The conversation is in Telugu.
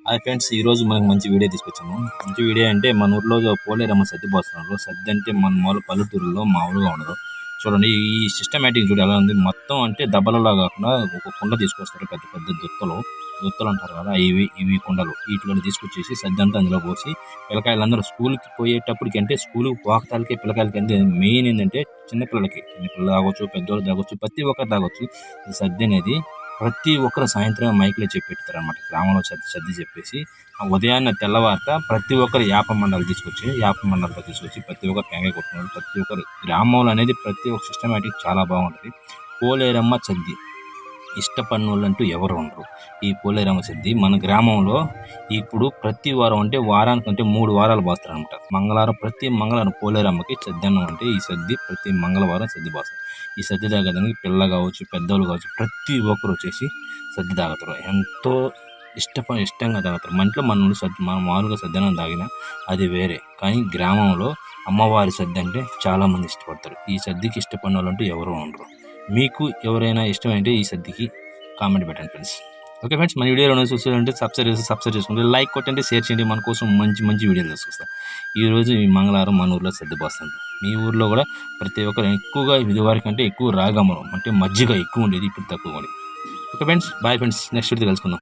హాయ్ ఫ్రెండ్స్, ఈరోజు మనకు మంచి వీడియో తీసుకొచ్చాము. మంచి వీడియో అంటే మన ఊర్లో పోలేరమ్మ సద్ది పోస్తున్నారు. సద్ది అంటే మన మూల పల్లెటూరులో మామూలుగా ఉండదు. చూడండి ఈ సిస్టమేటిక్ చూడు ఎలా ఉంది. మొత్తం అంటే దెబ్బలలో కాకుండా ఒక కుండ తీసుకొస్తారు. పెద్ద పెద్ద దుత్తలు అంటారు కదా, ఇవి కుండలు వీటిలో తీసుకొచ్చేసి సద్ది అంతా అందులో పోసి పిల్లకాయలందరూ స్కూల్కి పోయేటప్పటికి, అంటే స్కూల్కి పోకటాలకి పిల్లకాయలకి అంటే మెయిన్ ఏంటంటే చిన్నపిల్లలు తాగొచ్చు, పెద్దోళ్ళు తాగొచ్చు, ప్రతి ఒక్కరు తాగొచ్చు. ఈ సద్ది అనేది ప్రతి ఒక్కరు సాయంత్రం మైక్లో చెప్పెడతారు అనమాట. గ్రామంలో సర్ది చెప్పేసి ఉదయాన్నే తెల్లవారిత ప్రతి ఒక్కరు యాప మండలు తీసుకొచ్చి ప్రతి ఒక్కరు టెంకాయ కొట్టుకున్నారు. ప్రతి ఒక్కరు గ్రామంలో అనేది ప్రతి ఒక్క సిస్టమేటిక్ చాలా బాగుంటుంది. పోలేరమ్మ సద్ది ఇష్టపడిన వాళ్ళు అంటూ ఎవరు ఉండరు. ఈ పోలేరమ్మ సద్ది మన గ్రామంలో ఇప్పుడు ప్రతి వారం, అంటే వారానికంటే 3 వారాలు పోస్తారనమాట. ప్రతి మంగళవారం పోలేరమ్మకి సద్దన్నం, అంటే ఈ సద్ది ప్రతి మంగళవారం సద్ది పోస్తారు. ఈ సద్ది తాగడానికి పిల్లలు కావచ్చు, పెద్దోళ్ళు కావచ్చు, ప్రతి ఒక్కరు వచ్చేసి సద్ది తాగుతారు. ఎంతో ఇష్టంగా తాగుతారు. మన ఇంట్లో మనం మామూలుగా సద్దన్నం తాగినా అది వేరే, కానీ గ్రామంలో అమ్మవారి సద్ది అంటే చాలామంది ఇష్టపడతారు. ఈ సద్దికి ఇష్టపడిన వాళ్ళు అంటూ ఎవరు ఉండరు. మీకు ఎవరైనా ఇష్టమైతే ఈ సద్దికి కామెంట్ పెట్టండి ఫ్రెండ్స్. ఓకే ఫ్రెండ్స్, మన వీడియోలో చూస్తుంటే సబ్స్క్రైబ్ చేసుకోండి, లైక్ కొట్టండి, షేర్ చేయండి. మన కోసం మంచి వీడియోలు తీసుకొస్తాం. ఈరోజు ఈ మంగళవారం మన ఊర్లో సద్ది పోస్తుంటాం. మీ ఊర్లో కూడా ప్రతి ఒక్కరు ఎక్కువగా ఇదివరకు అంటే ఎక్కువ రాగమనం అంటే మజ్జిగ ఎక్కువ ఉండేది, ఇప్పుడు తక్కువ. Okay friends, bye friends, next video కలుసుకుందాం.